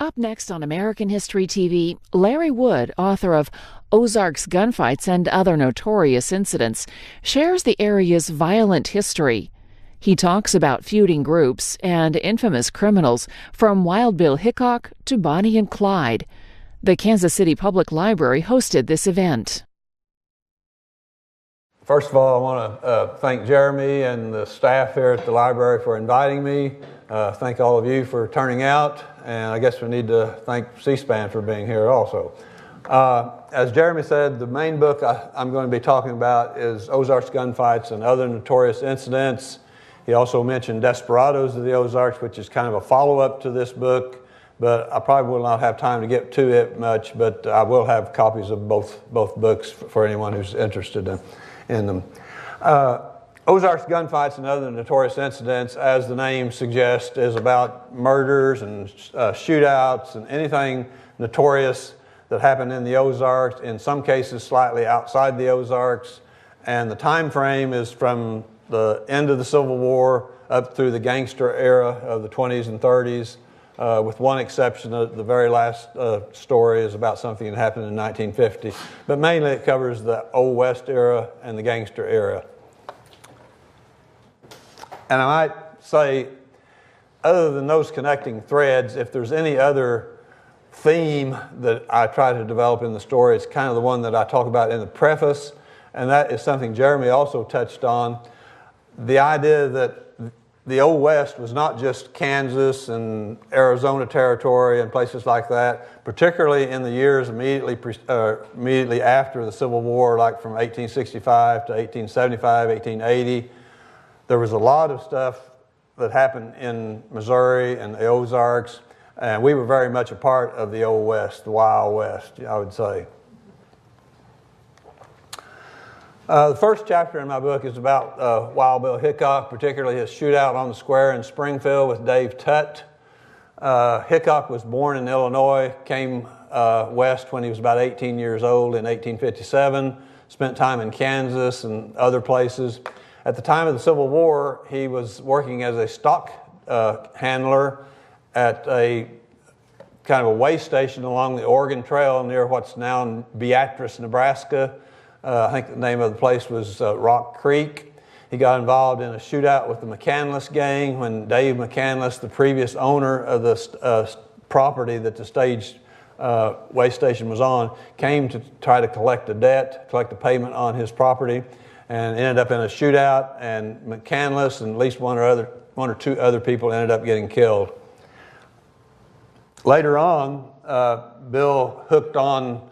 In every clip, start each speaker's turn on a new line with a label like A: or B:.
A: Up next on American History TV, Larry Wood, author of Ozarks, Gunfights, and Other Notorious Incidents, shares the area's violent history. He talks about feuding groups and infamous criminals from Wild Bill Hickok to Bonnie and Clyde. The Kansas City Public Library hosted this event.
B: First of all, I want to thank Jeremy and the staff here at the library for inviting me. Thank all of you for turning out, and I guess we need to thank C-SPAN for being here also. As Jeremy said, the main book I'm going to be talking about is Ozarks, Gunfights, and Other Notorious Incidents. He also mentioned Desperados of the Ozarks, which is kind of a follow-up to this book, but I probably will not have time to get to it much, but I will have copies of both books for anyone who's interested in them. Ozarks, Gunfights, and Other Notorious Incidents, as the name suggests, is about murders and shootouts and anything notorious that happened in the Ozarks, in some cases slightly outside the Ozarks. And the time frame is from the end of the Civil War up through the gangster era of the 20s and 30s, with one exception. The very last story is about something that happened in 1950. But mainly it covers the Old West era and the gangster era. And I might say, other than those connecting threads, if there's any other theme that I try to develop in the story, it's kind of the one that I talk about in the preface, and that is something Jeremy also touched on. The idea that the Old West was not just Kansas and Arizona territory and places like that, particularly in the years immediately after the Civil War, like from 1865 to 1875, 1880. There was a lot of stuff that happened in Missouri and the Ozarks, and we were very much a part of the Old West, the Wild West, I would say. The first chapter in my book is about Wild Bill Hickok, particularly his shootout on the square in Springfield with Dave Tutt. Hickok was born in Illinois, came west when he was about 18 years old in 1857, spent time in Kansas and other places. At the time of the Civil War, he was working as a stock handler at a kind of a way station along the Oregon Trail near what's now Beatrice, Nebraska. I think the name of the place was Rock Creek. He got involved in a shootout with the McCandless gang when Dave McCandless, the previous owner of the property that the stage way station was on, came to try to collect a payment on his property, and ended up in a shootout, and McCandless and at least one or two other people ended up getting killed. Later on, Bill hooked on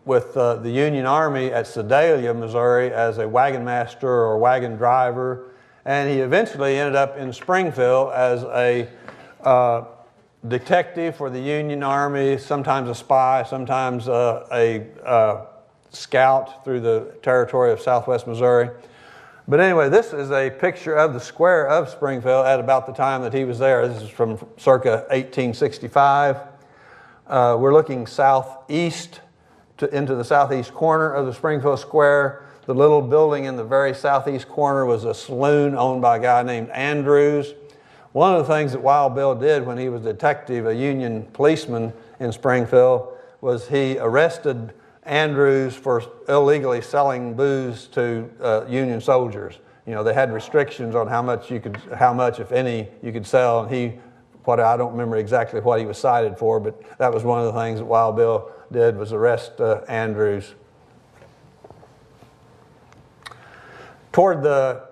B: with the Union Army at Sedalia, Missouri, as a wagon master or wagon driver, and he eventually ended up in Springfield as a detective for the Union Army, sometimes a spy, sometimes a scout through the territory of southwest Missouri. But anyway, this is a picture of the square of Springfield at about the time that he was there. This is from circa 1865. We're looking southeast into the southeast corner of the Springfield Square. The little building in the very southeast corner was a saloon owned by a guy named Andrews. One of the things that Wild Bill did when he was a detective, a Union policeman in Springfield, was he arrested Andrews for illegally selling booze to Union soldiers. You know, they had restrictions on how much, if any, you could sell, and I don't remember exactly what he was cited for, but that was one of the things that Wild Bill did, was arrest Andrews. Toward the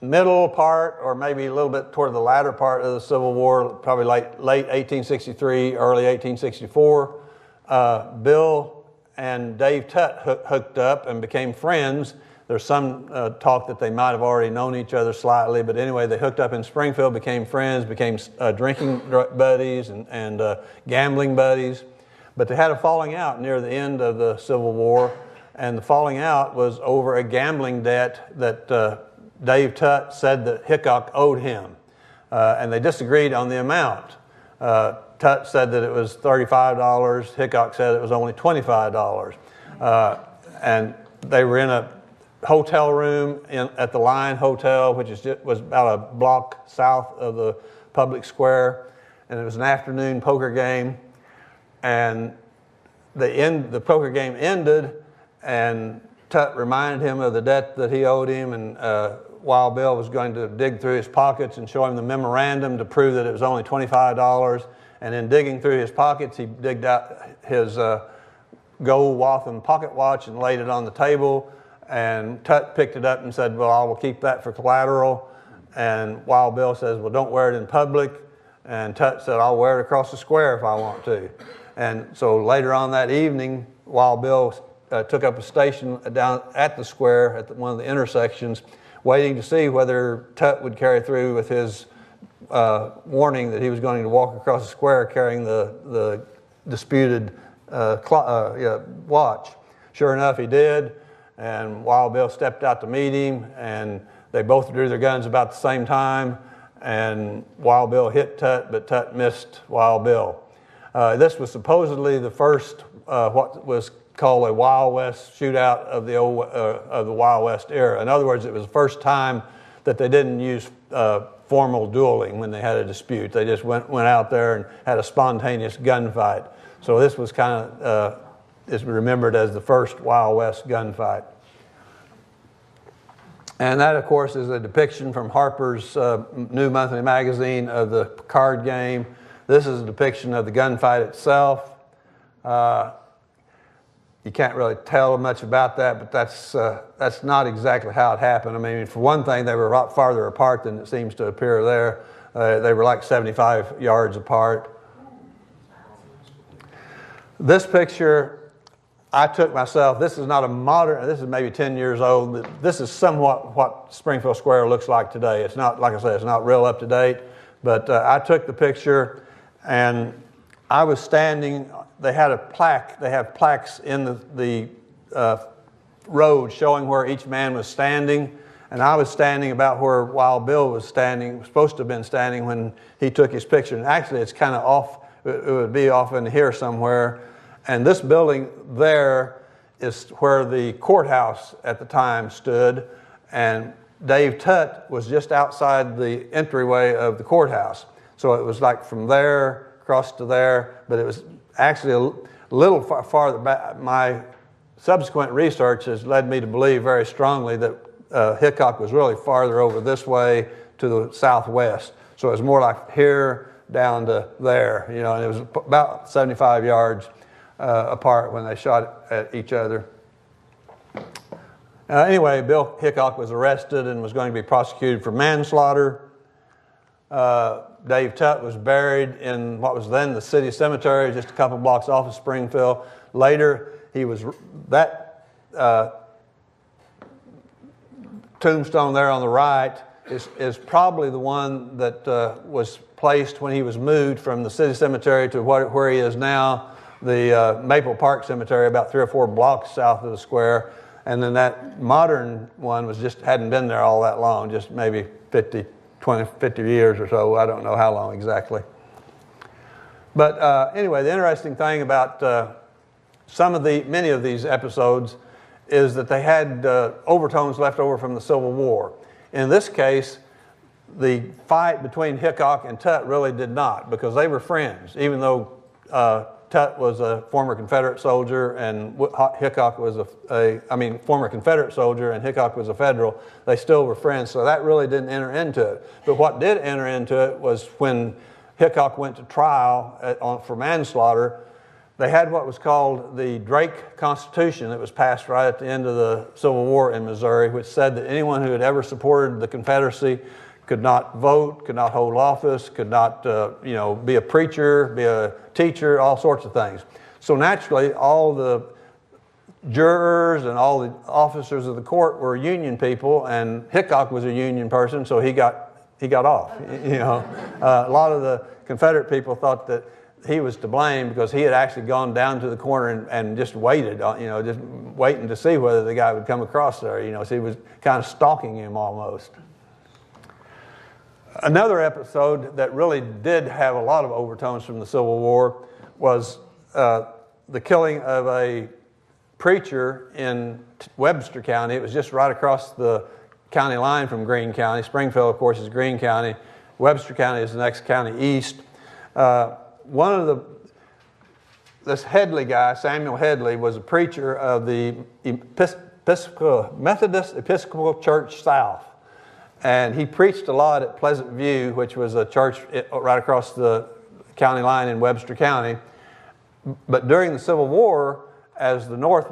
B: middle part, or maybe a little bit toward the latter part of the Civil War, probably late 1863, early 1864, Bill and Dave Tutt hooked up and became friends. There's some talk that they might have already known each other slightly, but anyway, they hooked up in Springfield, became friends, became drinking buddies and gambling buddies. But they had a falling out near the end of the Civil War, and the falling out was over a gambling debt that Dave Tutt said that Hickok owed him, and they disagreed on the amount. Tutt said that it was $35. Hickok said it was only $25. And they were in a hotel room at the Lion Hotel, which was about a block south of the public square. And it was an afternoon poker game. And the poker game ended, and Tut reminded him of the debt that he owed him, and Wild Bill was going to dig through his pockets and show him the memorandum to prove that it was only $25. And in digging through his pockets, he digged out his gold Waltham pocket watch and laid it on the table. And Tut picked it up and said, well, I will keep that for collateral. And Wild Bill says, well, don't wear it in public. And Tut said, I'll wear it across the square if I want to. And so later on that evening, Wild Bill took up a station down at the square at one of the intersections, waiting to see whether Tut would carry through with his warning that he was going to walk across the square carrying the disputed watch. Sure enough, he did, and Wild Bill stepped out to meet him, and they both drew their guns about the same time, and Wild Bill hit Tut, but Tut missed Wild Bill. This was supposedly the first what was called a Wild West shootout of the Wild West era. In other words, it was the first time that they didn't use formal dueling when they had a dispute. They just went out there and had a spontaneous gunfight. So this was kind of is remembered as the first Wild West gunfight. And that, of course, is a depiction from Harper's new monthly magazine of the card game. This is a depiction of the gunfight itself. You can't really tell much about that, but that's not exactly how it happened. I mean, for one thing, they were a lot farther apart than it seems to appear there. They were like 75 yards apart. This picture I took myself. This is not a modern, this is maybe 10 years old. This is somewhat what Springfield Square looks like today. It's not, like I said, it's not real up to date, but I took the picture and I was standing. They had a plaque. They have plaques in the road showing where each man was standing, and I was standing about where Wild Bill was standing, supposed to have been standing when he took his picture. And actually, it's kind of off. It would be off in here somewhere. And this building there is where the courthouse at the time stood, and Dave Tut was just outside the entryway of the courthouse. So it was like from there across to there, but it was actually a little farther back. My subsequent research has led me to believe very strongly that Hickok was really farther over this way to the southwest. So it was more like here down to there, and it was about 75 yards apart when they shot at each other. Anyway, Bill Hickok was arrested and was going to be prosecuted for manslaughter. Dave Tut was buried in what was then the city cemetery, just a couple blocks off of Springfield. Later, that tombstone there on the right is probably the one that was placed when he was moved from the city cemetery to where he is now, the Maple Park Cemetery, about 3 or 4 blocks south of the square. And then that modern one hadn't been there all that long, just maybe 50 years or so. I don't know how long exactly. But anyway, the interesting thing about many of these episodes is that they had overtones left over from the Civil War. In this case, the fight between Hickok and Tut really did not, because they were friends, even though Tut was a former Confederate soldier and Hickok was former Confederate soldier and Hickok was a Federal. They still were friends, so that really didn't enter into it. But what did enter into it was when Hickok went to trial for manslaughter. They had what was called the Drake Constitution that was passed right at the end of the Civil War in Missouri, which said that anyone who had ever supported the Confederacy could not vote, could not hold office, could not be a preacher, be a teacher, all sorts of things. So naturally, all the jurors and all the officers of the court were Union people, and Hickok was a Union person, so he got off. A lot of the Confederate people thought that he was to blame because he had actually gone down to the corner and just waited, just waiting to see whether the guy would come across there. So he was kind of stalking him almost. Another episode that really did have a lot of overtones from the Civil War was the killing of a preacher in Webster County. It was just right across the county line from Greene County. Springfield, of course, is Greene County. Webster County is the next county east. One of the this Headley guy, Samuel Headley, was a preacher of the Methodist Episcopal Church South. And he preached a lot at Pleasant View, which was a church right across the county line in Webster County. But during the Civil War, as the North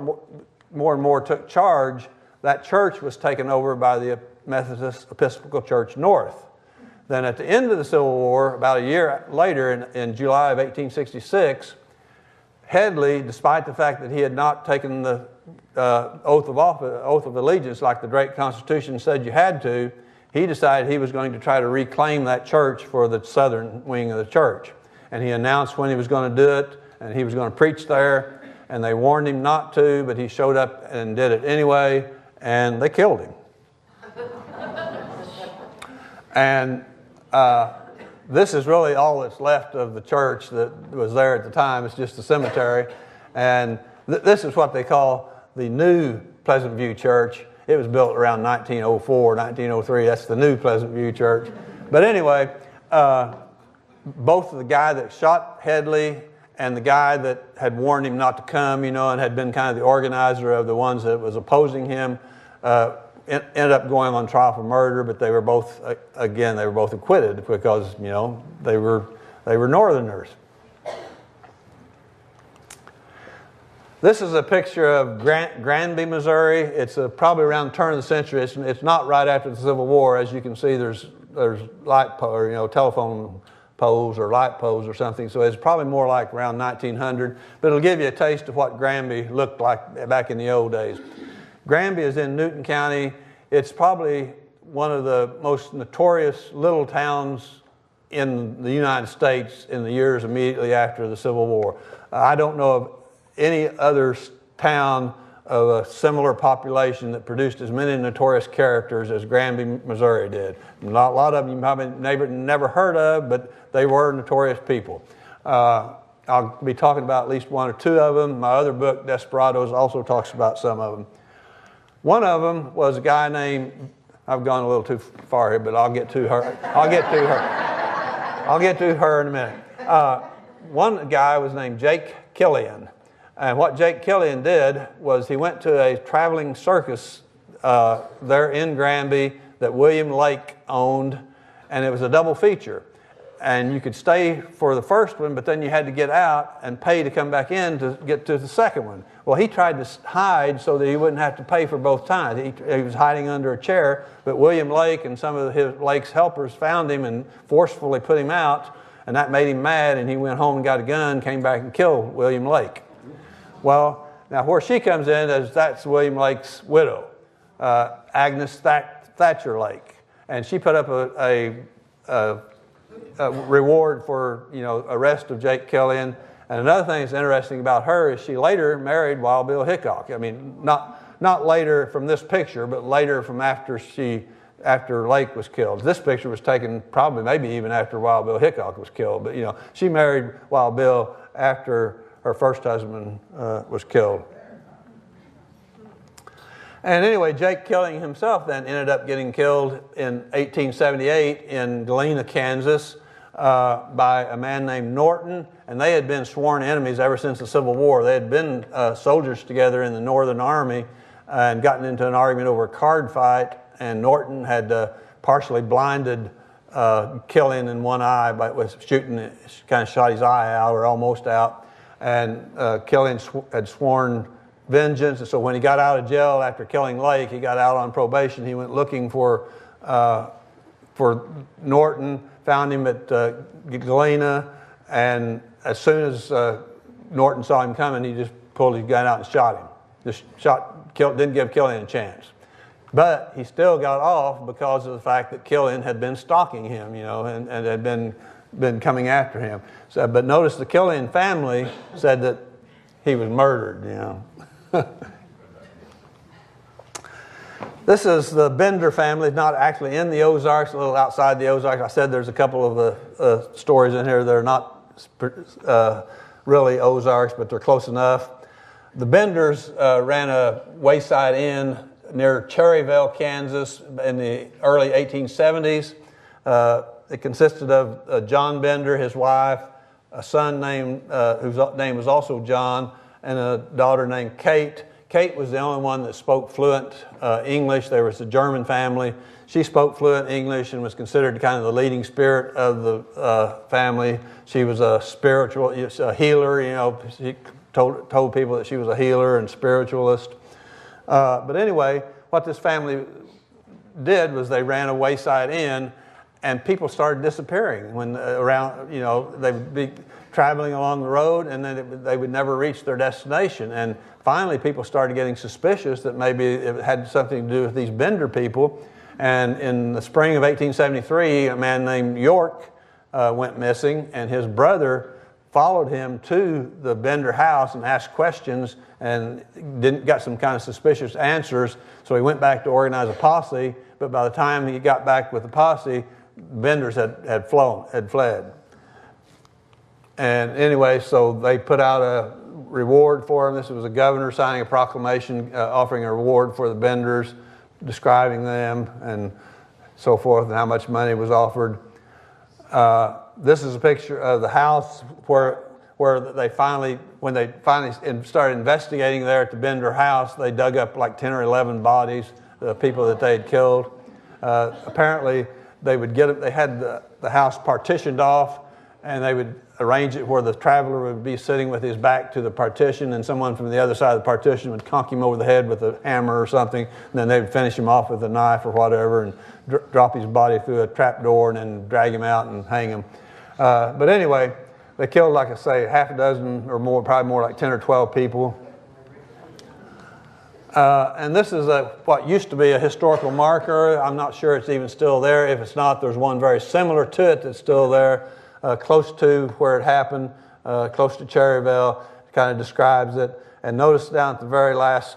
B: more and more took charge, that church was taken over by the Methodist Episcopal Church North. Then at the end of the Civil War, about a year later, in July of 1866, Headley, despite the fact that he had not taken the oath of allegiance like the great Constitution said you had to, he decided he was going to try to reclaim that church for the southern wing of the church. And he announced when he was going to do it, and he was going to preach there, and they warned him not to, but he showed up and did it anyway, and they killed him. And this is really all that's left of the church that was there at the time. It's just a cemetery. And this is what they call the new Pleasant View Church. It was built around 1904, 1903. That's the new Pleasant View Church. But anyway, both the guy that shot Headley and the guy that had warned him not to come, and had been kind of the organizer of the ones that was opposing him, ended up going on trial for murder, but they were both, acquitted because, they were Northerners. This is a picture of Granby, Missouri. It's probably around the turn of the century. It's not right after the Civil War. As you can see, there's light telephone poles or light poles or something. So it's probably more like around 1900. But it'll give you a taste of what Granby looked like back in the old days. Granby is in Newton County. It's probably one of the most notorious little towns in the United States in the years immediately after the Civil War. I don't know of any other town of a similar population that produced as many notorious characters as Granby, Missouri did. A lot of them you probably never heard of, but they were notorious people. I'll be talking about at least one or two of them. My other book, Desperados, also talks about some of them. One of them was a guy named, I've gone a little too far here, but I'll get to her. I'll get to her in a minute. One guy was named Jake Killian. And what Jake Killian did was he went to a traveling circus there in Granby that William Lake owned, and it was a double feature. And you could stay for the first one, but then you had to get out and pay to come back in to get to the second one. Well, he tried to hide so that he wouldn't have to pay for both times. He was hiding under a chair, but William Lake and some of his Lake's helpers found him and forcefully put him out, and that made him mad, and he went home and got a gun, came back and killed William Lake. Well, now where she comes in is that's William Lake's widow, Agnes Thatcher Lake, and she put up a reward for arrest of Jake Killian. And another thing that's interesting about her is she later married Wild Bill Hickok. I mean, not later from this picture, but later from after Lake was killed. This picture was taken probably maybe even after Wild Bill Hickok was killed. But she married Wild Bill after her first husband was killed. And anyway, Jake Killian himself then ended up getting killed in 1878 in Galena, Kansas, by a man named Norton, and they had been sworn enemies ever since the Civil War. They had been soldiers together in the Northern Army and gotten into an argument over a card fight, and Norton had partially blinded Killian in one eye by shooting, kind of shot his eye out or almost out, and Killian had sworn vengeance. And so when he got out of jail after killing Lake, he got out on probation. He went looking for Norton, found him at Galena, and as soon as Norton saw him coming, he just pulled his gun out and shot him. Didn't give Killian a chance. But he still got off because of the fact that Killian had been stalking him, and had been coming after him. So, but notice the Killian family said that he was murdered, This is the Bender family, not actually in the Ozarks, a little outside the Ozarks. I said there's a couple of stories in here that are not really Ozarks, but they're close enough. The Benders ran a wayside inn near Cherryville, Kansas in the early 1870s. It consisted of John Bender, his wife, a son named whose name was also John, and a daughter named Kate. Kate was the only one that spoke fluent English. There was a German family. She spoke fluent English and was considered kind of the leading spirit of the family. She was a spiritual, a healer. You know, she told people that she was a healer and spiritualist. But anyway, what this family did was they ran a wayside inn, and people started disappearing when around. You know, they would be traveling along the road, and then they would never reach their destination. And finally, people started getting suspicious that maybe it had something to do with these Bender people. And in the spring of 1873, a man named York went missing, and his brother followed him to the Bender house and asked questions and got some kind of suspicious answers. So he went back to organize a posse, but by the time he got back with the posse, Benders had fled. And anyway, so they put out a reward for him. This was a governor signing a proclamation offering a reward for the Benders, describing them and so forth, and how much money was offered. This is a picture of the house where they finally, when they finally started investigating there at the Bender house, they dug up like 10 or 11 bodies, the people that they had killed. Apparently, they had the house partitioned off, and they would arrange it where the traveler would be sitting with his back to the partition, and someone from the other side of the partition would conk him over the head with a hammer or something, and then they would finish him off with a knife or whatever and drop his body through a trap door and then drag him out and hang him. But anyway, they killed, like I say, half a dozen or more, probably more like 10 or 12 people. And this is what used to be a historical marker. I'm not sure it's even still there. If it's not, there's one very similar to it that's still there, close to where it happened, close to Cherryville. It kind of describes it. And notice down at the very last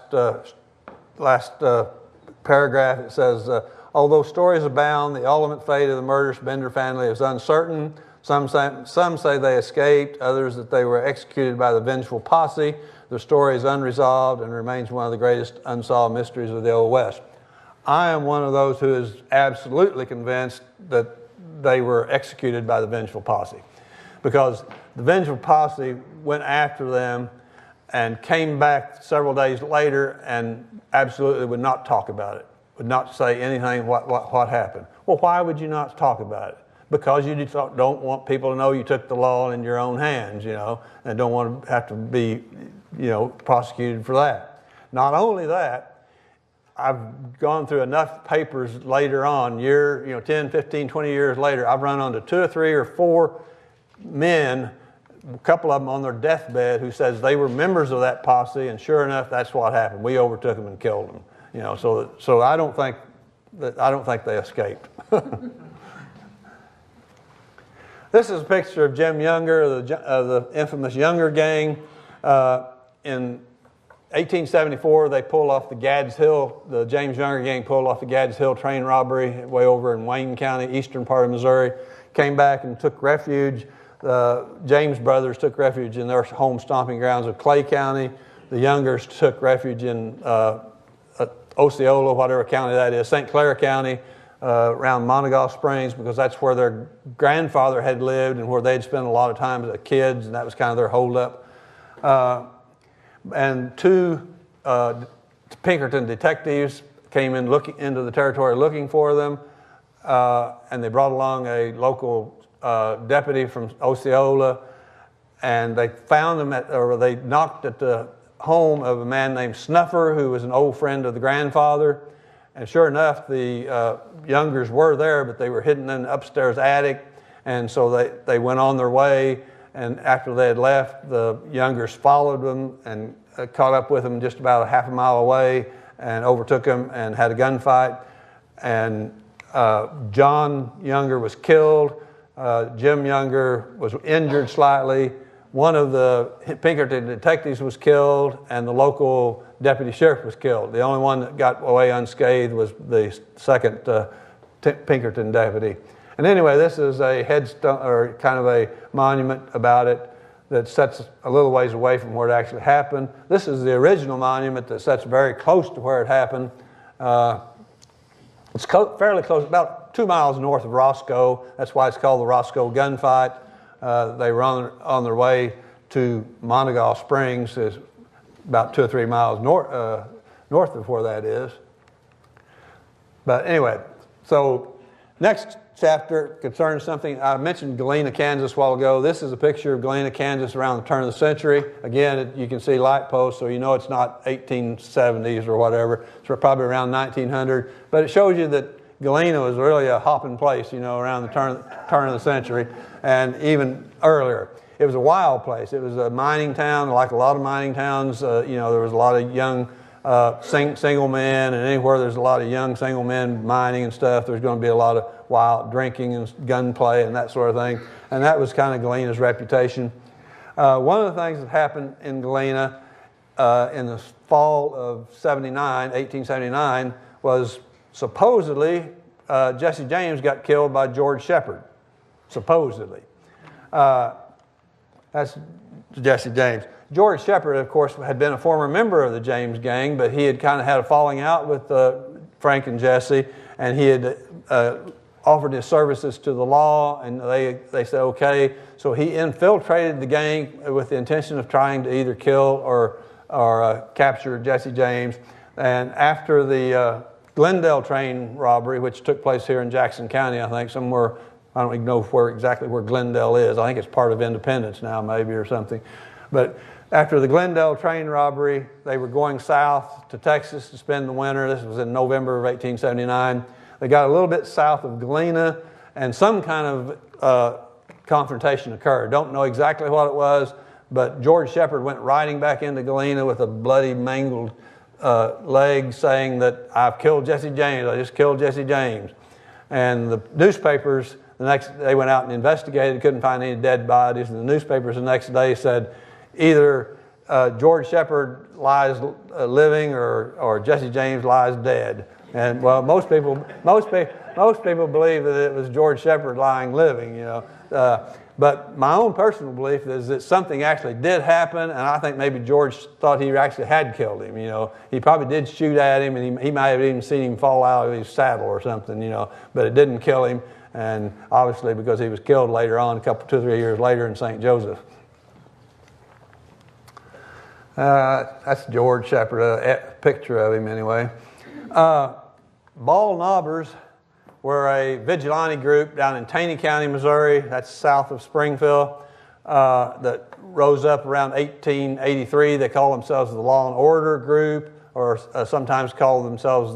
B: paragraph, it says, although stories abound, the ultimate fate of the murderous Bender family is uncertain. Some say they escaped, others that they were executed by the vengeful posse. The story is unresolved and remains one of the greatest unsolved mysteries of the Old West. I am one of those who is absolutely convinced that they were executed by the vengeful posse, because the vengeful posse went after them and came back several days later and absolutely would not talk about it, would not say anything what happened. Well, why would you not talk about it? Because you don't want people to know you took the law in your own hands, you know, and don't want to have to be, you know, prosecuted for that. Not only that, I've gone through enough papers later on, 10, 15, 20 years later, I've run onto 2 or 3 or 4 men, a couple of them on their deathbed, who says they were members of that posse, and sure enough, that's what happened. We overtook them and killed them. You know, so I don't think they escaped. This is a picture of Jim Younger, of the infamous Younger gang. In 1874, they pulled off the Gads Hill, the James Younger gang pulled off the Gads Hill train robbery way over in Wayne County, eastern part of Missouri, came back and took refuge. The James brothers took refuge in their home stomping grounds of Clay County. The Youngers took refuge in Osceola, whatever county that is, St. Clair County, around Monegaw Springs, because that's where their grandfather had lived and where they'd spent a lot of time as kids, and that was kind of their holdup. And 2 Pinkerton detectives came in into the territory looking for them, and they brought along a local deputy from Osceola, and they found them they knocked at the home of a man named Snuffer, who was an old friend of the grandfather. And sure enough, the Youngers were there, but they were hidden in the upstairs attic, and so they went on their way. And after they had left, the Youngers followed them and caught up with them just about a half a mile away and overtook them and had a gunfight. And John Younger was killed. Jim Younger was injured slightly. One of the Pinkerton detectives was killed, and the local deputy sheriff was killed. The only one that got away unscathed was the second Pinkerton deputy. And anyway, this is a headstone, or kind of a monument about it, that sits a little ways away from where it actually happened. This is the original monument that sits very close to where it happened. It's fairly close, about 2 miles north of Roscoe. That's why it's called the Roscoe Gunfight. They were on their way to Montegaw Springs, is about 2 or 3 miles north of where that is. But anyway, so next chapter concerns something. I mentioned Galena, Kansas a while ago. This is a picture of Galena, Kansas around the turn of the century. Again, you can see light posts, so you know it's not 1870s or whatever. It's probably around 1900. But it shows you that Galena was really a hopping place, you know, around the turn of the century, and even earlier. It was a wild place. It was a mining town, like a lot of mining towns. You know, there was a lot of young single men, and anywhere there's a lot of young single men mining and stuff, there's going to be a lot of wild drinking and gunplay and that sort of thing. And that was kind of Galena's reputation. One of the things that happened in Galena in the fall of 1879, was supposedly Jesse James got killed by George Shepard. Supposedly. That's Jesse James. George Shepard, of course, had been a former member of the James gang, but he had kind of had a falling out with Frank and Jesse, and he had offered his services to the law, and they said okay. So he infiltrated the gang with the intention of trying to either kill or capture Jesse James. And after the Glendale train robbery, which took place here in Jackson County, I think, somewhere, I don't even know exactly where Glendale is. I think it's part of Independence now, maybe, or something. But after the Glendale train robbery, they were going south to Texas to spend the winter. This was in November of 1879. They got a little bit south of Galena, and some kind of confrontation occurred. Don't know exactly what it was, but George Shepard went riding back into Galena with a bloody, mangled leg, saying that I've killed Jesse James. I just killed Jesse James. And the newspapers, they went out and investigated, couldn't find any dead bodies, and the newspapers the next day said either George Shepard lies living or Jesse James lies dead. And well, most people believe that it was George Shepard lying living, you know. But my own personal belief is that something actually did happen, and I think maybe George thought he actually had killed him, you know. He probably did shoot at him, and he might have even seen him fall out of his saddle or something, you know, but it didn't kill him, and obviously because he was killed later on, 2 or 3 years later in St. Joseph. That's George Shepard, a picture of him anyway. Ball Knobbers were a vigilante group down in Taney County, Missouri. That's south of Springfield. That rose up around 1883. They call themselves the Law and Order Group, or sometimes call themselves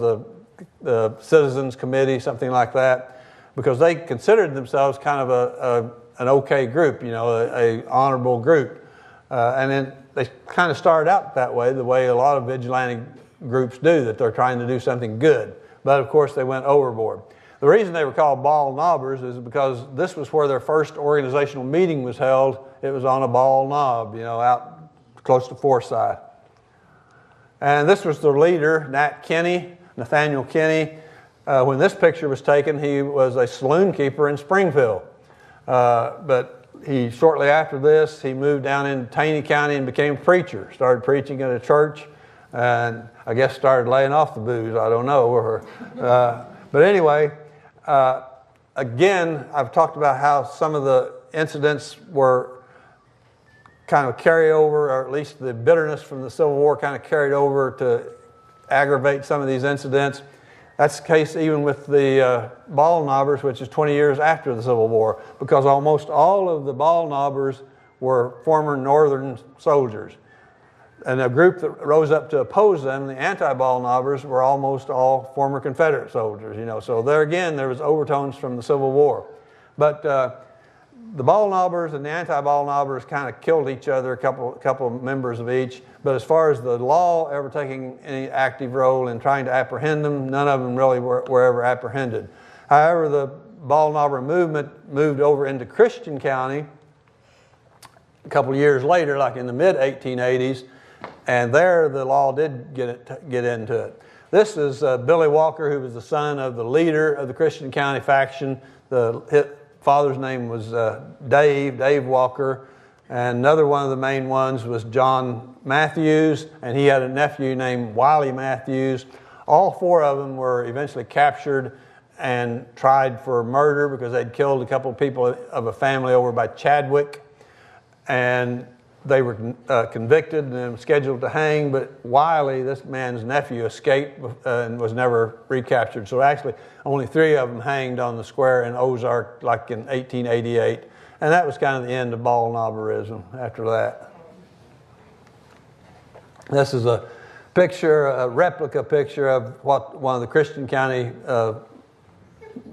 B: the Citizens Committee, something like that, because they considered themselves kind of an okay group, you know, a honorable group. And then they kind of started out that way, the way a lot of vigilante groups do, that they're trying to do something good. But of course they went overboard. The reason they were called Ball Knobbers is because this was where their first organizational meeting was held. It was on a ball knob, you know, out close to Forsyth. And this was their leader, Nathaniel Kinney. When this picture was taken, he was a saloon keeper in Springfield. But shortly after this, he moved down into Taney County and became a preacher. Started preaching at a church, and I guess started laying off the booze. I don't know. But anyway, again, I've talked about how some of the incidents were kind of carryover, or at least the bitterness from the Civil War kind of carried over to aggravate some of these incidents. That's the case even with the Ball Knobbers, which is 20 years after the Civil War, because almost all of the Ball Knobbers were former Northern soldiers. And a group that rose up to oppose them, the anti-Ball Knobbers, were almost all former Confederate soldiers, you know. So there again, there was overtones from the Civil War. But the Ball Knobbers and the anti-Ball Knobbers kind of killed each other, a couple of members of each. But as far as the law ever taking any active role in trying to apprehend them, none of them really were ever apprehended. However, the Ball Knobber movement moved over into Christian County a couple of years later, like in the mid-1880s, and there the law did get into it. This is Billy Walker, who was the son of the leader of the Christian County faction. His father's name was Dave Walker, and another one of the main ones was John Matthews, and he had a nephew named Wiley Matthews. All four of them were eventually captured and tried for murder because they'd killed a couple of people of a family over by Chadwick. And they were convicted and scheduled to hang, but Wiley, this man's nephew, escaped and was never recaptured. So actually, only 3 of them hanged on the square in Ozark, like in 1888. And that was kind of the end of ball knobberism after that. This is a picture, a replica picture of what one of the Christian County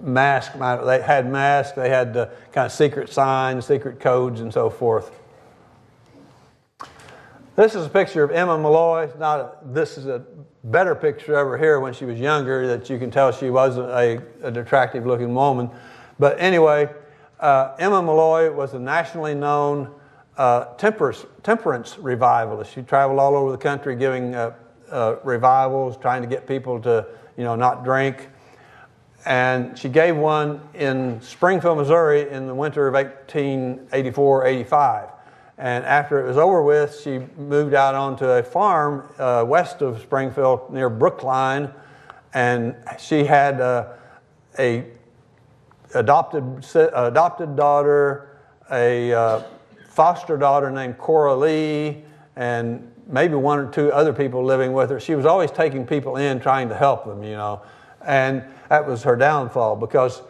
B: masks. They had masks, they had kind of secret signs, secret codes, and so forth. This is a picture of Emma Malloy. This is a better picture of her here when she was younger, that you can tell she wasn't an attractive looking woman. But anyway, Emma Malloy was a nationally known temperance revivalist. She traveled all over the country giving revivals, trying to get people to, not drink. And she gave one in Springfield, Missouri in the winter of 1884-85. And after it was over with, she moved out onto a farm west of Springfield near Brookline, and she had a adopted daughter, a foster daughter named Cora Lee, and maybe 1 or 2 other people living with her. She was always taking people in, trying to help them, and that was her downfall, because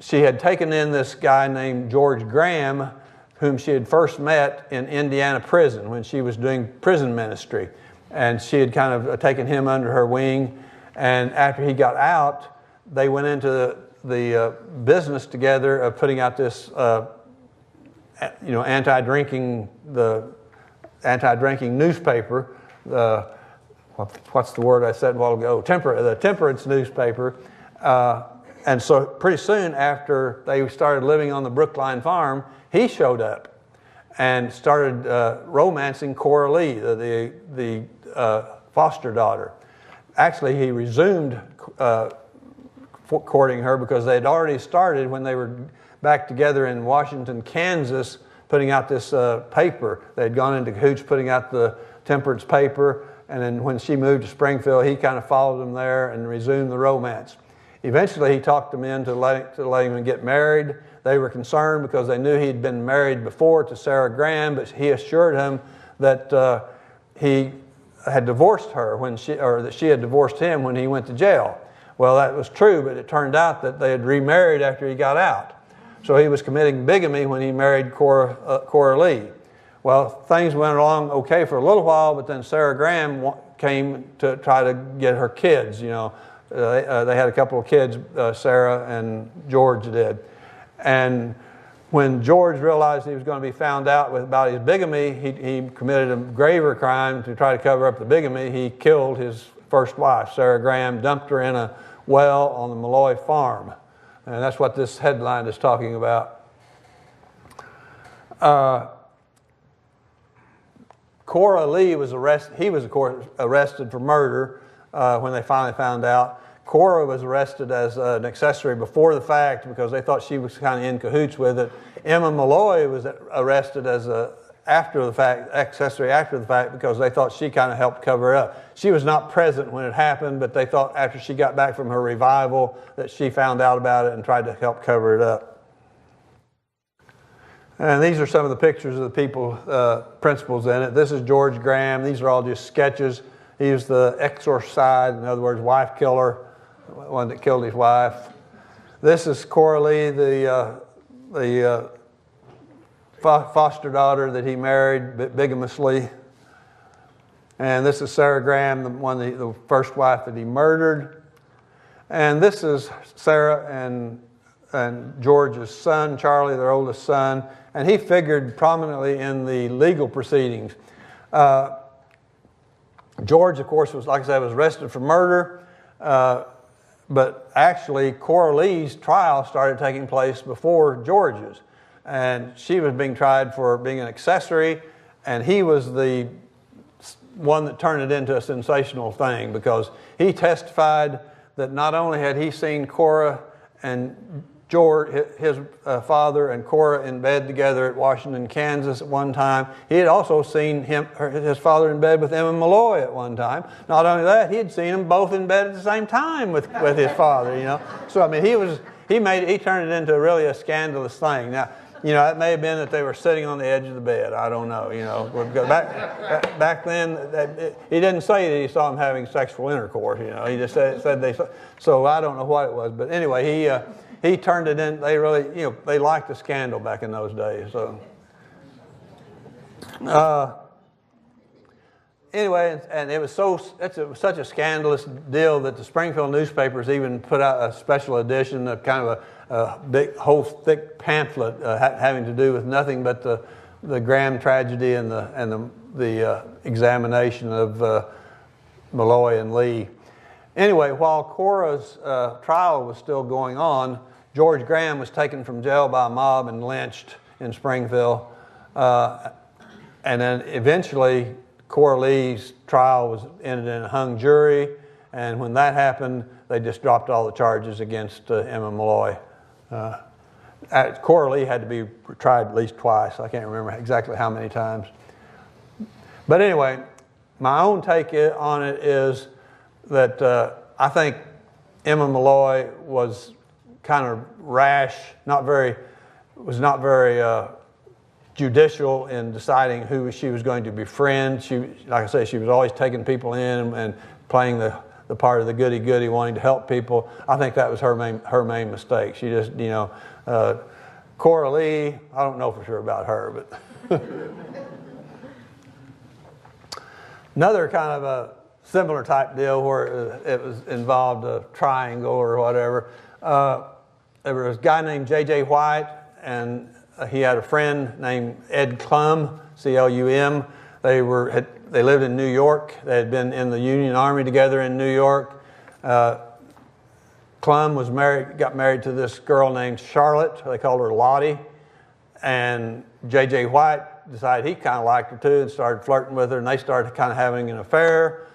B: she had taken in this guy named George Graham, whom she had first met in Indiana prison when she was doing prison ministry. And she had kind of taken him under her wing. And after he got out, they went into the business together of putting out this, anti-drinking newspaper. What's the word I said a while ago? The temperance newspaper. And so pretty soon after they started living on the Brookline farm, he showed up and started romancing Cora Lee, the foster daughter. Actually, he resumed courting her because they had already started when they were back together in Washington, Kansas, putting out this paper. They had gone into cahoots putting out the temperance paper, and then when she moved to Springfield, he kind of followed them there and resumed the romance. Eventually, he talked them into letting them get married. They were concerned because they knew he'd been married before to Sarah Graham, but he assured him that he had divorced her that she had divorced him when he went to jail. Well, that was true, but it turned out that they had remarried after he got out. So he was committing bigamy when he married Cora Lee. Well, things went along okay for a little while, but then Sarah Graham came to try to get her kids. They had a couple of kids, Sarah and George did. And when George realized he was going to be found out about his bigamy, he committed a graver crime to try to cover up the bigamy. He killed his first wife, Sarah Graham, dumped her in a well on the Malloy farm. And that's what this headline is talking about. Cora Lee was arrested. He was, of course, arrested for murder when they finally found out. Cora was arrested as an accessory before the fact because they thought she was kind of in cahoots with it. Emma Malloy was arrested as an accessory after the fact because they thought she kind of helped cover it up. She was not present when it happened, but they thought after she got back from her revival that she found out about it and tried to help cover it up. And these are some of the pictures of the people, principals in it. This is George Graham. These are all just sketches. He was the exorcist, in other words, wife killer, one that killed his wife. This is Cora Lee, the foster daughter that he married bigamously. And this is Sarah Graham, the first wife that he murdered. And this is Sarah and George's son, Charlie, their oldest son. And he figured prominently in the legal proceedings. George, of course, was, like I said, was arrested for murder. But actually, Cora Lee's trial started taking place before George's. And she was being tried for being an accessory, and he was the one that turned it into a sensational thing because he testified that not only had he seen Cora and George, his father, and Cora in bed together at Washington, Kansas at one time. He had also seen his father in bed with Emma Malloy at one time. Not only that, he had seen them both in bed at the same time with his father, you know. So, I mean, he turned it into really a scandalous thing. Now, you know, it may have been that they were sitting on the edge of the bed. I don't know, you know. Back then, he didn't say that he saw them having sexual intercourse, you know. He just said they saw. So I don't know what it was. But anyway, he turned it in. They really, you know, they liked the scandal back in those days. So anyway, and it was such a scandalous deal that the Springfield newspapers even put out a special edition, of kind of a big, whole thick pamphlet having to do with nothing but the Graham tragedy and the examination of Malloy and Lee. Anyway, while Cora's trial was still going on, George Graham was taken from jail by a mob and lynched in Springfield. And then eventually, Cora Lee's trial was ended in a hung jury. And when that happened, they just dropped all the charges against Emma Malloy. Cora Lee had to be tried at least twice. I can't remember exactly how many times. But anyway, my own take on it is that I think Emma Malloy was kind of rash, was not very judicial in deciding who she was going to befriend. She, like I say, she was always taking people in and playing the part of the goody-goody, wanting to help people. I think that was her main mistake. She just, you know, Cora Lee, I don't know for sure about her, but another kind of a similar type deal where it was involved a triangle or whatever. There was a guy named J.J. White, and he had a friend named Ed Clum, C-L-U-M. They lived in New York. They had been in the Union Army together in New York. Clum got married to this girl named Charlotte. They called her Lottie. And J.J. White decided he kind of liked her too and started flirting with her, and they started kind of having an affair.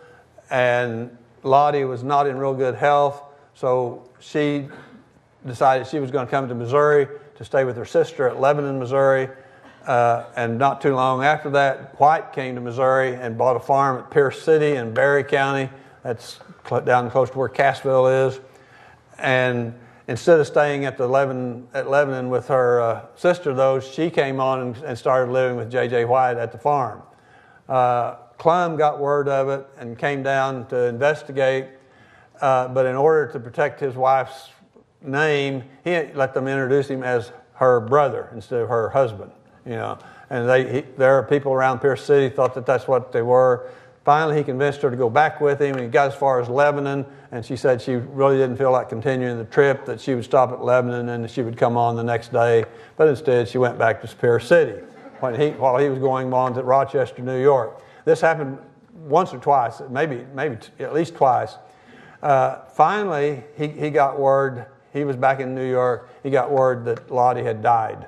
B: And Lottie was not in real good health, so she decided she was going to come to Missouri to stay with her sister at Lebanon, Missouri. And not too long after that, White came to Missouri and bought a farm at Pierce City in Berry County. That's down close to where Cassville is. And instead of staying at Lebanon with her sister, though, she came on and started living with J.J. White at the farm. Clum got word of it and came down to investigate, but in order to protect his wife's name, he let them introduce him as her brother instead of her husband. You know, and there are people around Pierce City thought that that's what they were. Finally, he convinced her to go back with him, and he got as far as Lebanon, and she said she really didn't feel like continuing the trip, that she would stop at Lebanon and she would come on the next day. But instead, she went back to Pierce City while he was going on to Rochester, New York. This happened once or twice, maybe at least twice. Finally, he got word. He was back in New York. He got word that Lottie had died.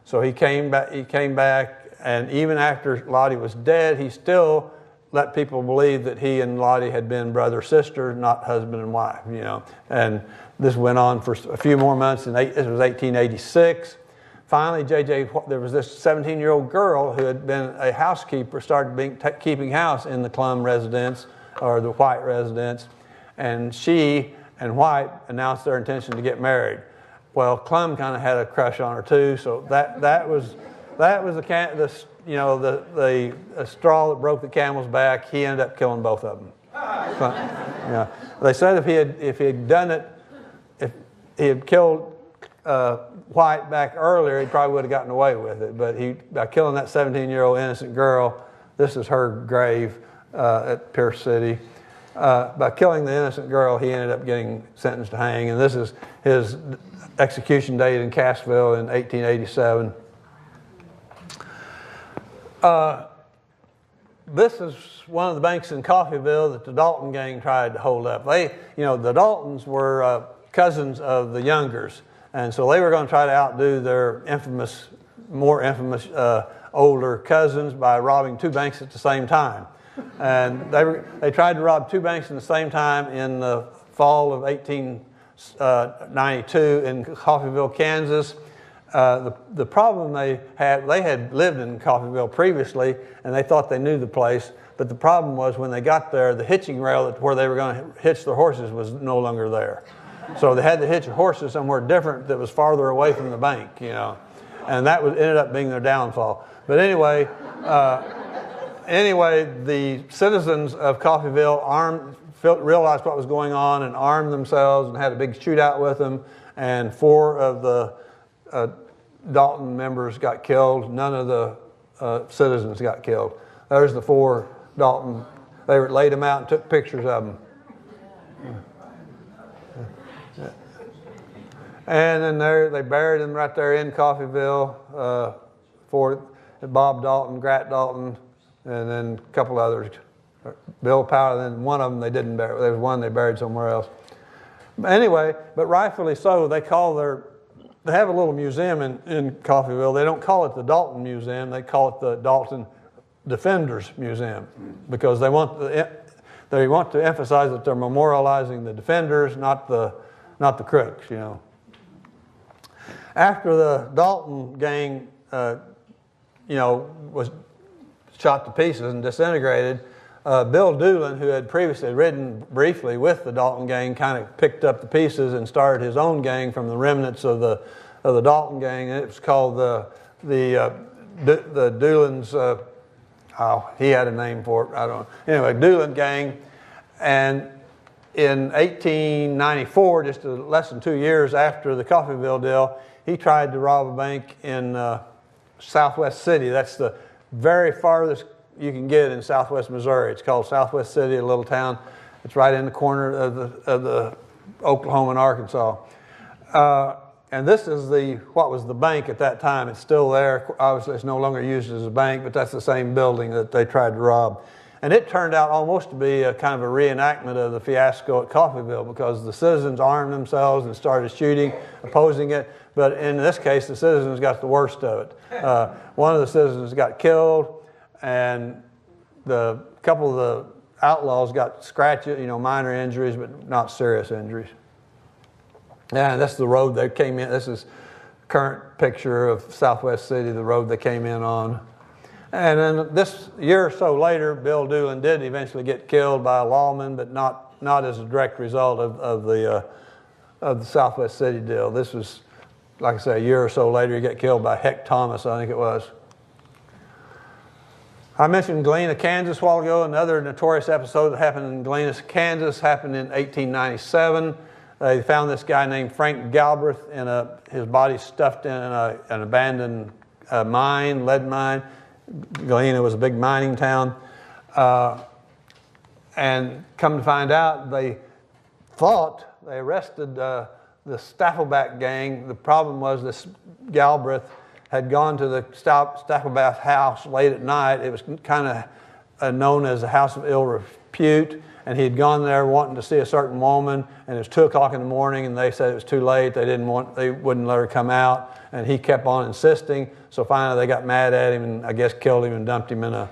B: So he came back, and even after Lottie was dead, he still let people believe that he and Lottie had been brother-sister, not husband and wife, you know. And this went on for a few more months, and this was 1886. Finally, there was this 17-year-old girl who had been a housekeeper, started keeping house in the Clum residence, or the White residence, and she and White announced their intention to get married. Well, Clum kind of had a crush on her too, so that was the straw that broke the camel's back. He ended up killing both of them. So, yeah, they said if he had killed White back earlier, he probably would have gotten away with it. But by killing that 17-year-old innocent girl, this is her grave at Pierce City. By killing the innocent girl, he ended up getting sentenced to hang, and this is his execution date in Cassville in 1887. This is one of the banks in Coffeyville that the Dalton gang tried to hold up. The Daltons were cousins of the Youngers, and so they were going to try to outdo their more infamous older cousins by robbing two banks at the same time. And they tried to rob two banks at the same time in the fall of 92 in Coffeyville, Kansas. The problem they had lived in Coffeyville previously, and they thought they knew the place. But the problem was when they got there, the hitching rail where they were going to hitch their horses was no longer there. So they had to hitch horses somewhere different that was farther away from the bank, you know. And that ended up being their downfall. But anyway, the citizens of Coffeyville realized what was going on and armed themselves and had a big shootout with them. And 4 of the Dalton members got killed. None of the citizens got killed. There's the 4 Dalton. They laid them out and took pictures of them. And then they buried them right there in Coffeyville. 4 Bob Dalton, Grat Dalton, and then a couple others. Bill Powell, then one of them they didn't bury. There was one they buried somewhere else. But anyway, but rightfully so, they have a little museum in Coffeyville. They don't call it the Dalton Museum. They call it the Dalton Defenders Museum because they want to emphasize that they're memorializing the defenders, not the crooks, you know. After the Dalton gang, was shot to pieces and disintegrated, Bill Doolin, who had previously ridden briefly with the Dalton gang, kind of picked up the pieces and started his own gang from the remnants of the Dalton gang. And it was called the Doolin's. He had a name for it. I don't know. Anyway, Doolin gang, and in 1894, just less than 2 years after the Coffeyville deal, he tried to rob a bank in Southwest City. That's the very farthest you can get in Southwest Missouri. It's called Southwest City, a little town. It's right in the corner of the Oklahoma and Arkansas. And this is what was the bank at that time. It's still there. Obviously, it's no longer used as a bank, but that's the same building that they tried to rob. And it turned out almost to be a kind of a reenactment of the fiasco at Coffeyville because the citizens armed themselves and started shooting, opposing it. But in this case, the citizens got the worst of it. One of the citizens got killed, and a couple of the outlaws got scratches, minor injuries, but not serious injuries. And that's the road they came in. This is a current picture of Southwest City, the road they came in on. And then this year or so later, Bill Doolin did eventually get killed by a lawman, but not as a direct result of the Southwest City deal. This was, like I say, a year or so later, he got killed by Heck Thomas, I think it was. I mentioned Galena, Kansas a while ago. Another notorious episode that happened in Galena, Kansas happened in 1897. They found this guy named Frank Galbraith his body stuffed in an abandoned lead mine. Galena was a big mining town. And come to find out, they arrested the Staffelbach gang. The problem was this Galbraith had gone to the Staffelbach house late at night. It was kind of known as the house of ill repute. And he had gone there wanting to see a certain woman, and it was 2 o'clock in the morning, and they said it was too late. They wouldn't let her come out, and he kept on insisting. So finally, they got mad at him, and I guess killed him and dumped him But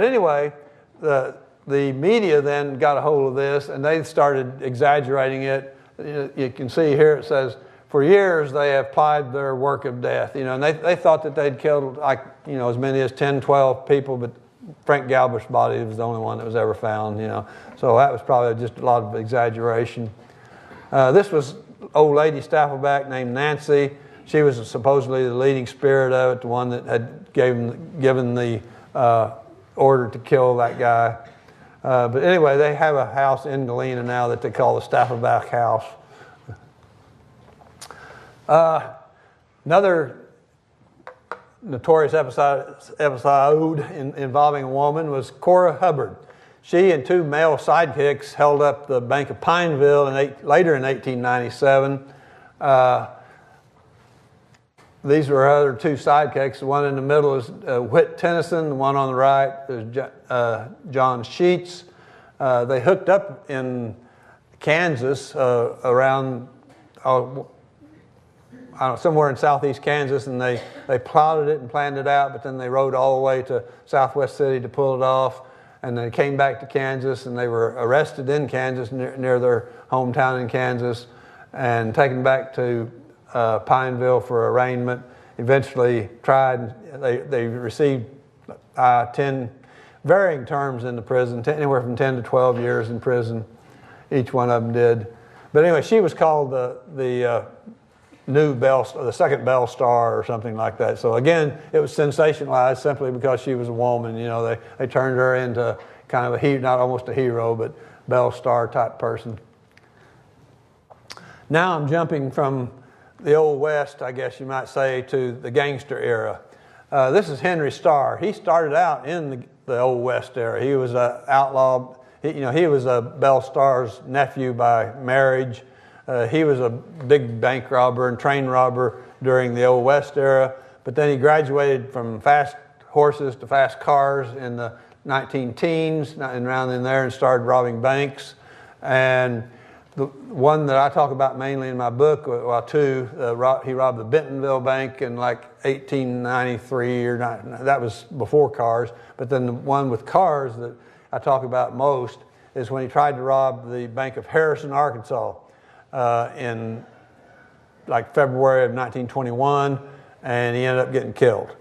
B: anyway, the media then got a hold of this, and they started exaggerating it. You can see here it says, for years they have plied their work of death. And they thought that they'd killed as many as 10, 12 people, but Frank Galbraith's body was the only one that was ever found, So that was probably just a lot of exaggeration. This was old lady Staffelbach named Nancy. She was supposedly the leading spirit of it, the one that had given the order to kill that guy. But anyway, they have a house in Galena now that they call the Staffelbach House. Another notorious episode involving a woman was Cora Hubbard. She and 2 male sidekicks held up the Bank of Pineville later in 1897. These were her other 2 sidekicks. The one in the middle is Whit Tennyson. The one on the right is John Sheets. They hooked up in Kansas around somewhere in southeast Kansas, and they plotted it and planned it out, but then they rode all the way to Southwest City to pull it off. and they came back to Kansas, and they were arrested in Kansas, near their hometown in Kansas, and taken back to Pineville for arraignment. Eventually tried. They received 10 varying terms in the prison, anywhere from 10 to 12 years in prison. Each one of them did. But anyway, she was called the new Bell, the second Bell Star or something like that. So again, it was sensationalized simply because she was a woman. You know, they turned her into kind of a not almost a hero, but Bell Star type person. Now I'm jumping from the Old West, I guess you might say, to the gangster era. This is Henry Starr. He started out in the Old West era. He was an outlaw. He was a Bell Starr's nephew by marriage. He was a big bank robber and train robber during the Old West era, but then he graduated from fast horses to fast cars in the 19-teens and around in there, and started robbing banks. And the one that I talk about mainly in my book, well, two, he robbed the Bentonville Bank in like 1893 or not. That was before cars. But then the one with cars that I talk about most is when he tried to rob the Bank of Harrison, Arkansas, in like February of 1921, and he ended up getting killed.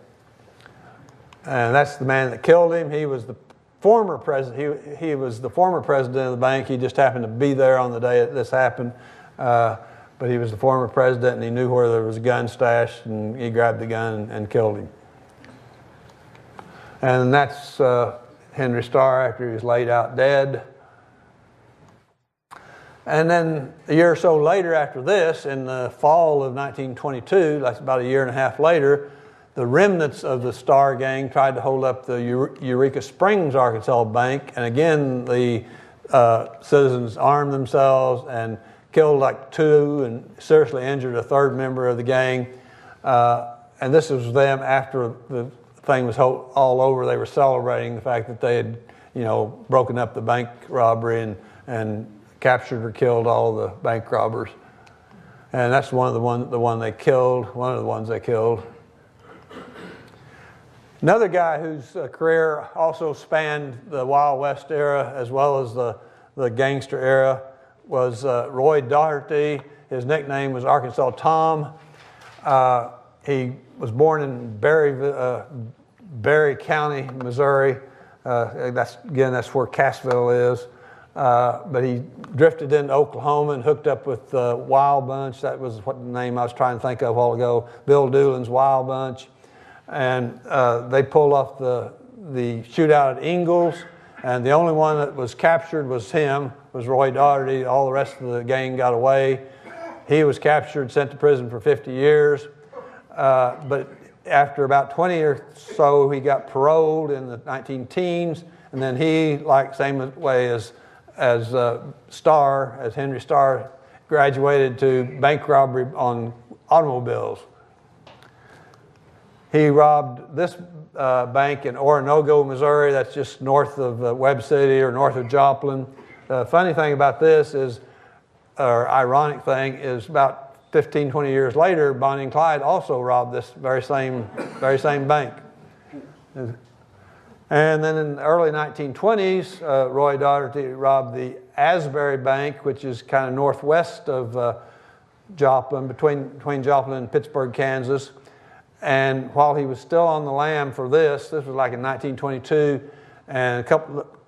B: And that's the man that killed him. He was the former president. He was the former president of the bank. He just happened to be there on the day that this happened. But he was the former president, and he knew where there was a gun stashed, and he grabbed the gun and killed him. And that's Henry Starr after he was laid out dead. And then a year or so later after this, in the fall of 1922, that's about a year and a half later, the remnants of the Starr gang tried to hold up the Eureka Springs, Arkansas bank. And again, the citizens armed themselves and killed like two and seriously injured a third member of the gang. And this was them after the thing was all over. They were celebrating the fact that they had, broken up the bank robbery and captured or killed all the bank robbers. And that's one of the ones they killed. Another guy whose career also spanned the Wild West era as well as the gangster era was Roy Doherty. His nickname was Arkansas Tom. He was born in Berry County, Missouri. That's where Cassville is. But he drifted into Oklahoma and hooked up with the Wild Bunch. That was what the name I was trying to think of a while ago, Bill Doolin's Wild Bunch. And they pulled off the shootout at Ingalls, and the only one that was captured was Roy Doherty. All the rest of the gang got away. He was captured, sent to prison for 50 years. But after about 20 or so, he got paroled in the 19-teens, and then he, same way as Henry Starr, graduated to bank robbery on automobiles. He robbed this bank in Oronogo, Missouri. That's just north of Webb City or north of Joplin. The funny thing about this is, or ironic thing, is about 15, 20 years later, Bonnie and Clyde also robbed this very same bank. And then in the early 1920s, Roy Doherty robbed the Asbury Bank, which is kind of northwest of Joplin, between Joplin and Pittsburgh, Kansas. And while he was still on the lam for this was like in 1922, and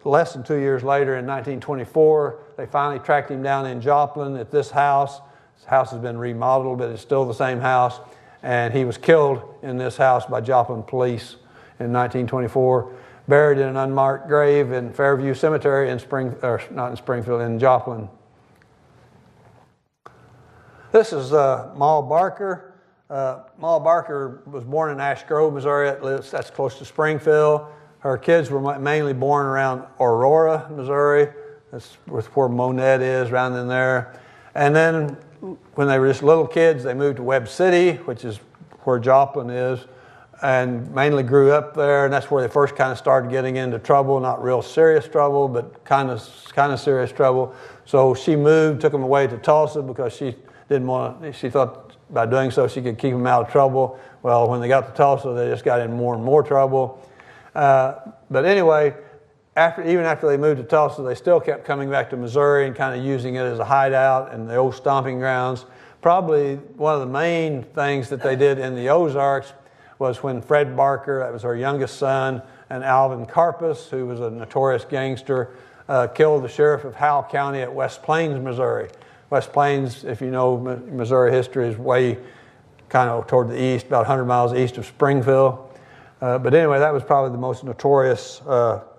B: less than 2 years later in 1924, they finally tracked him down in Joplin at this house. This house has been remodeled, but it's still the same house. And he was killed in this house by Joplin police in 1924, buried in an unmarked grave in Fairview Cemetery in in Joplin. This is Maul Barker. Maul Barker was born in Ash Grove, Missouri. That's close to Springfield. Her kids were mainly born around Aurora, Missouri. That's where Monette is, around in there. And then when they were just little kids, they moved to Webb City, which is where Joplin is, and mainly grew up there. And that's where they first kind of started getting into trouble. Not real serious trouble, but kind of serious trouble. So she moved, took them away to Tulsa because she thought by doing so she could keep them out of trouble. Well, when they got to Tulsa, they just got in more and more trouble. But anyway, even after they moved to Tulsa, they still kept coming back to Missouri and kind of using it as a hideout and the old stomping grounds. Probably one of the main things that they did in the Ozarks was when Fred Barker, that was her youngest son, and Alvin Karpus, who was a notorious gangster, killed the sheriff of Howell County at West Plains, Missouri. West Plains, if you know Missouri history, is way kind of toward the east, about 100 miles east of Springfield. But anyway, that was probably the most notorious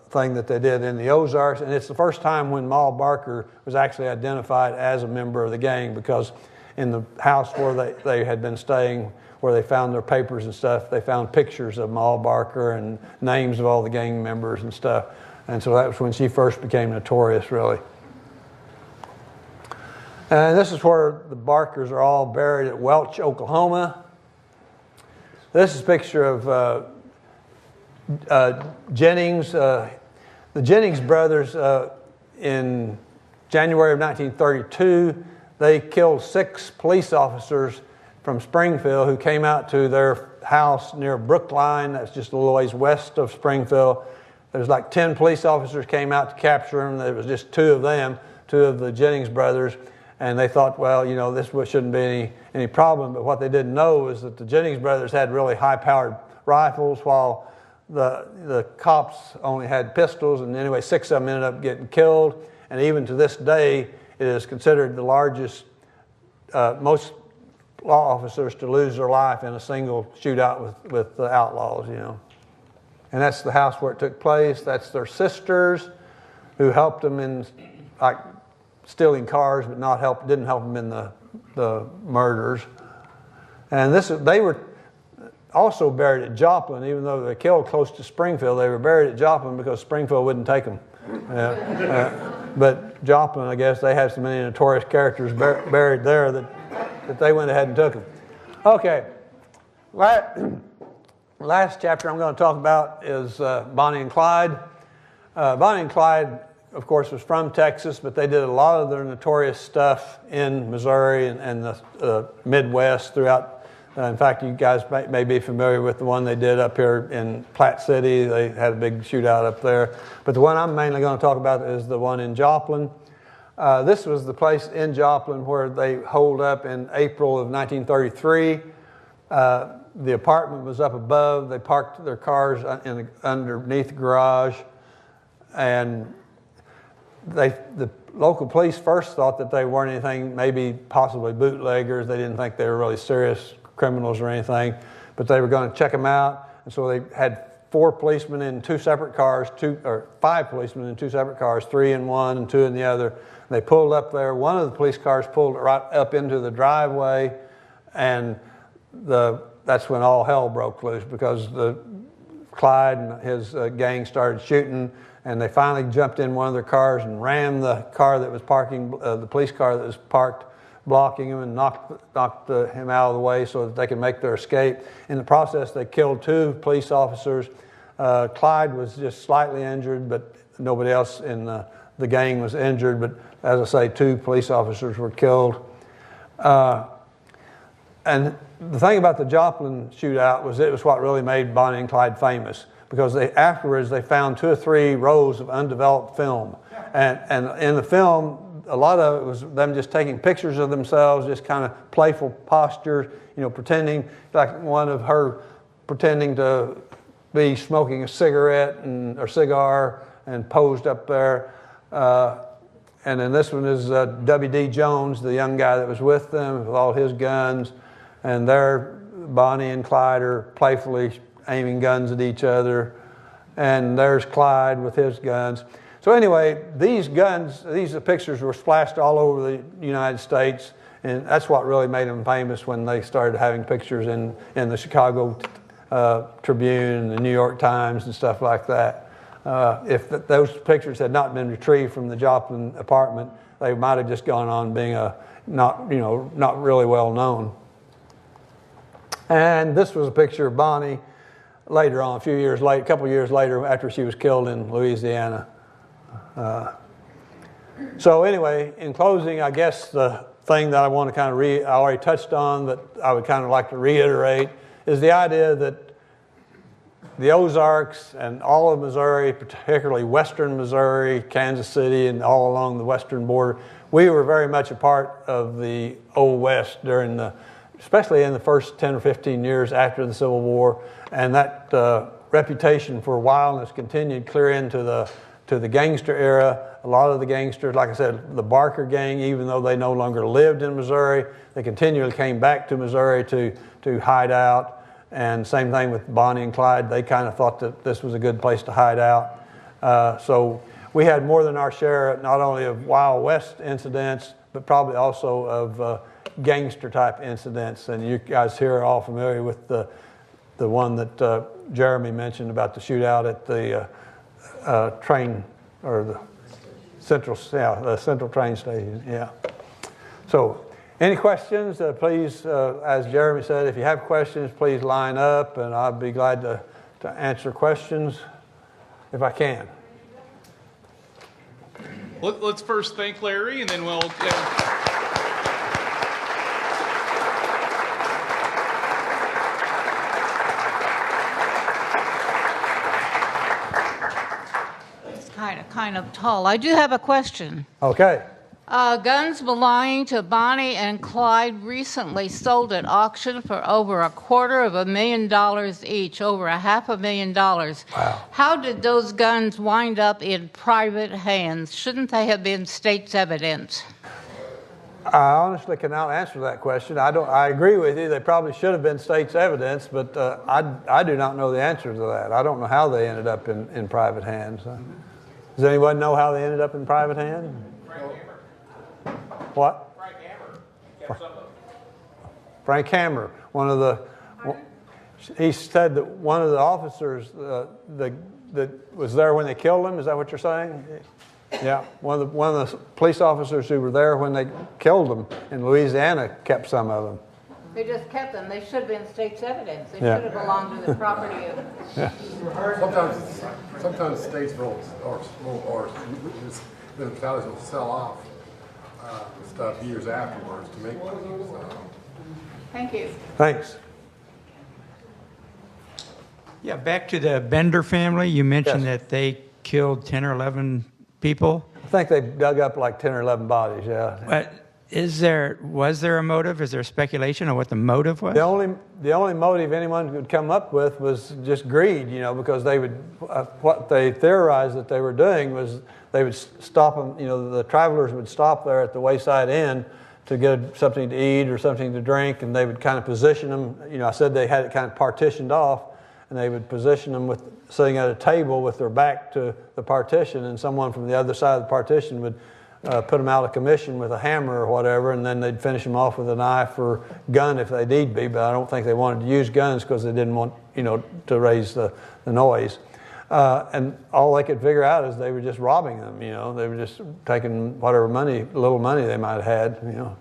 B: thing that they did in the Ozarks. And it's the first time when Mal Barker was actually identified as a member of the gang, because in the house where they had been staying, where they found their papers and stuff, they found pictures of Mal Barker and names of all the gang members and stuff. And so that was when she first became notorious, really. And this is where the Barkers are all buried at Welch, Oklahoma. This is a picture of Jennings. The Jennings brothers, in January of 1932, they killed 6 police officers from Springfield who came out to their house near Brookline. That's just a little ways west of Springfield. There's like 10 police officers came out to capture them. There was just 2 of them, 2 of the Jennings brothers. And they thought, well, you know, this shouldn't be any problem. But what they didn't know is that the Jennings brothers had really high-powered rifles, while the cops only had pistols. And anyway, 6 of them ended up getting killed. And even to this day, it is considered the largest, most law officers to lose their life in a single shootout with the outlaws, you know. And that's the house where it took place. That's their sisters, who helped them in, like, stealing cars, but didn't help them in the murders. And they were also buried at Joplin, even though they killed close to Springfield. They were buried at Joplin because Springfield wouldn't take them. But Joplin, I guess, they had so many notorious characters buried there that they went ahead and took them. Okay, last chapter I'm going to talk about is Bonnie and Clyde. Bonnie and Clyde, of course, was from Texas, but they did a lot of their notorious stuff in Missouri and the Midwest throughout. In fact, you guys may be familiar with the one they did up here in Platte City. They had a big shootout up there. But the one I'm mainly going to talk about is the one in Joplin. This was the place in Joplin where they holed up in April of 1933. The apartment was up above. They parked their cars underneath the garage. And the local police first thought that they weren't anything, maybe possibly bootleggers. They didn't think they were really serious criminals or anything, but they were going to check them out. And so they had 4 policemen in 2 separate cars, 5 policemen in 2 separate cars, 3 in one and 2 in the other. They pulled up there. One of the police cars pulled right up into the driveway, and that's when all hell broke loose, because Clyde and his gang started shooting. And they finally jumped in one of their cars and rammed the car that was parking, the police car that was parked, blocking him, and knocked him out of the way so that they could make their escape. In the process, they killed 2 police officers. Clyde was just slightly injured, but nobody else in the gang was injured. But as I say, 2 police officers were killed. And the thing about the Joplin shootout was it was what really made Bonnie and Clyde famous, because afterwards they found 2 or 3 rolls of undeveloped film. And in the film, a lot of it was them just taking pictures of themselves, just kind of playful postures, you know, pretending, like one of her pretending to be smoking a cigarette or cigar and posed up there. And then this one is W.D. Jones, the young guy that was with them with all his guns. And there, Bonnie and Clyde are playfully aiming guns at each other. And there's Clyde with his guns. So anyway, these pictures were splashed all over the United States, and that's what really made them famous when they started having pictures in the Chicago Tribune and the New York Times and stuff like that. If those pictures had not been retrieved from the Joplin apartment, they might have just gone on being not really well known. And this was a picture of Bonnie later on, a couple years later, after she was killed in Louisiana. So anyway, in closing, I guess the thing that I want to kind of I already touched on, but I would kind of like to reiterate, is the idea that the Ozarks and all of Missouri, particularly western Missouri, Kansas City, and all along the western border, we were very much a part of the Old West during especially in the first 10 or 15 years after the Civil War, and that reputation for wildness continued clear into the gangster era. A lot of the gangsters, like I said, the Barker gang, even though they no longer lived in Missouri, they continually came back to Missouri to hide out. And same thing with Bonnie and Clyde. They kind of thought that this was a good place to hide out. So we had more than our share, not only of Wild West incidents, but probably also of gangster type incidents. And you guys here are all familiar with the one that Jeremy mentioned about the shootout at the train, or the central train station. Yeah. So any questions? Please, as Jeremy said, if you have questions, please line up, and I'll be glad to answer questions if I can.
C: Let's first thank Larry, and then we'll.
D: It's kind of tall. I do have a question.
B: Okay.
D: Guns belonging to Bonnie and Clyde recently sold at auction for over $250,000 each, over $500,000.
B: Wow.
D: How did those guns wind up in private hands? Shouldn't they have been state's evidence?
B: I honestly cannot answer that question. I agree with you. They probably should have been state's evidence, but I do not know the answer to that. I don't know how they ended up in private hands. Does anyone know how they ended up in private hands? What?
C: Frank Hammer kept some of them.
B: Frank Hammer, he said that one of the officers that was there when they killed him. Is that what you're saying? Yeah, one of the police officers who were there when they killed him in Louisiana kept some of them.
D: They just kept them. They should have been state's evidence. They
B: Yeah.
D: should have belonged to the property of.
B: Yeah.
E: Sometimes states or municipalities will sell off stuff years afterwards to make money. So.
D: Thank you.
B: Thanks.
F: Yeah, back to the Bender family. You mentioned
B: Yes.
F: that they killed 10 or 11 people.
B: I think they dug up like 10 or 11 bodies, yeah.
F: But was there a motive? Is there speculation on what the motive was?
B: The only motive anyone could come up with was just greed, because they would, what they theorized that they were doing was they would stop them, the travelers would stop there at the wayside inn to get something to eat or something to drink, and they would kind of position them, I said they had it kind of partitioned off, and they would position them sitting at a table with their back to the partition, and someone from the other side of the partition would put them out of commission with a hammer or whatever, and then they'd finish them off with a knife or gun if they need be, but I don't think they wanted to use guns because they didn't want, to raise the noise. And all they could figure out is they were just robbing them, They were just taking whatever little money they might have had,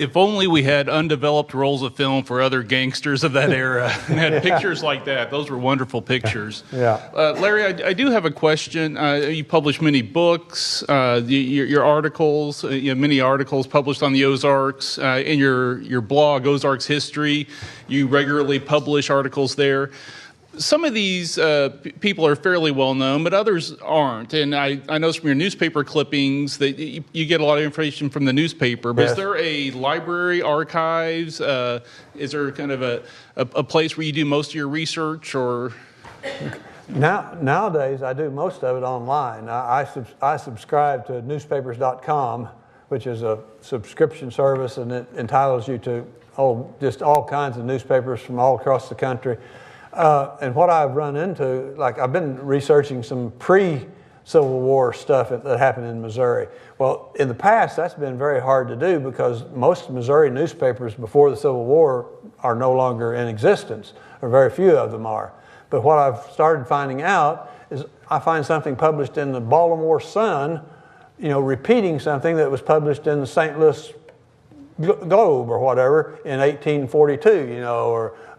C: If only we had undeveloped rolls of film for other gangsters of that era and had pictures like that. Those were wonderful pictures.
B: Yeah.
C: Larry, I do have a question. You publish many books, your articles, many articles published on the Ozarks. In your blog, Ozarks History, you regularly publish articles there. Some of these people are fairly well known, but others aren't. And I noticed from your newspaper clippings that you get a lot of information from the newspaper. But
B: Yes.
C: Is there a library, archives? Is there kind of a place where you do most of your research? Or
B: Nowadays, I do most of it online. I subscribe to newspapers.com, which is a subscription service, and it entitles you to just all kinds of newspapers from all across the country. And what I've run into, like I've been researching some pre-Civil War stuff that happened in Missouri. Well, in the past, that's been very hard to do because most Missouri newspapers before the Civil War are no longer in existence, or very few of them are. But what I've started finding out is I find something published in the Baltimore Sun, repeating something that was published in the St. Louis Globe or whatever in 1842,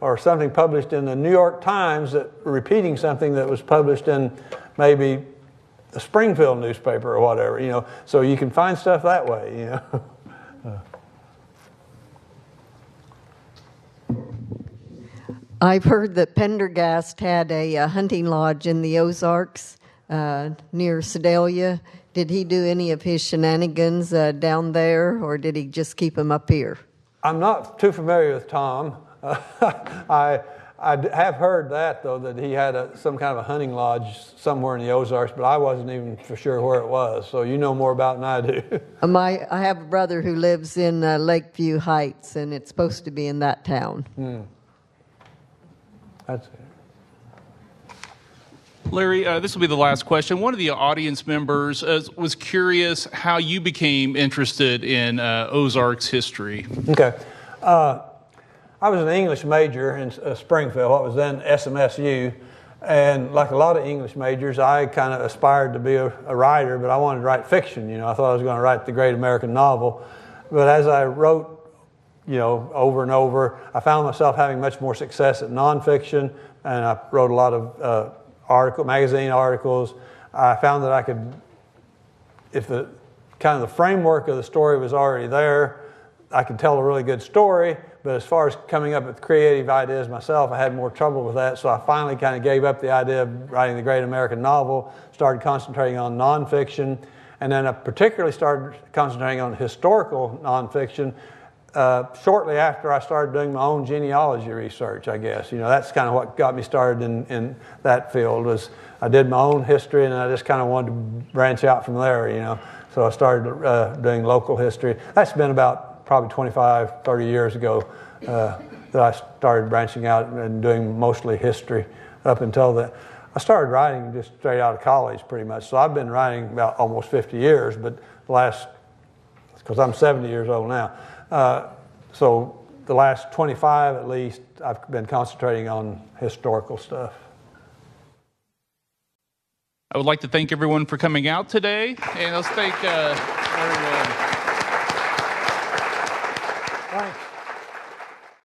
B: or something published in the New York Times that repeating something that was published in maybe the Springfield newspaper or whatever, So you can find stuff that way,
G: I've heard that Pendergast had a hunting lodge in the Ozarks near Sedalia. Did he do any of his shenanigans down there, or did he just keep them up here?
B: I'm not too familiar with Tom. I have heard that, though, that he had some kind of a hunting lodge somewhere in the Ozarks, but I wasn't even for sure where it was. So you know more about it than I do.
G: I have a brother who lives in Lakeview Heights, and it's supposed to be in that town.
B: That's it.
C: Larry, this will be the last question. One of the audience members was curious how you became interested in Ozarks history.
B: Okay. I was an English major in Springfield, what was then SMSU, and like a lot of English majors, I kind of aspired to be a writer, but I wanted to write fiction. I thought I was going to write the great American novel. But as I wrote, over and over, I found myself having much more success at nonfiction, and I wrote a lot of magazine articles. I found that I could, if the kind of the framework of the story was already there, I could tell a really good story. But as far as coming up with creative ideas myself, I had more trouble with that. So I finally kind of gave up the idea of writing the great American novel, started concentrating on nonfiction, and then I particularly started concentrating on historical nonfiction shortly after I started doing my own genealogy research, I guess. That's kind of what got me started in that field. Was I did my own history, and I just kind of wanted to branch out from there, So I started doing local history. That's been about probably 25, 30 years ago that I started branching out and doing mostly history up until then. I started writing just straight out of college pretty much. So I've been writing about almost 50 years, but because I'm 70 years old now, so the last 25 at least, I've been concentrating on historical stuff.
C: I would like to thank everyone for coming out today, and let's thank Larry Wood.
B: Thanks.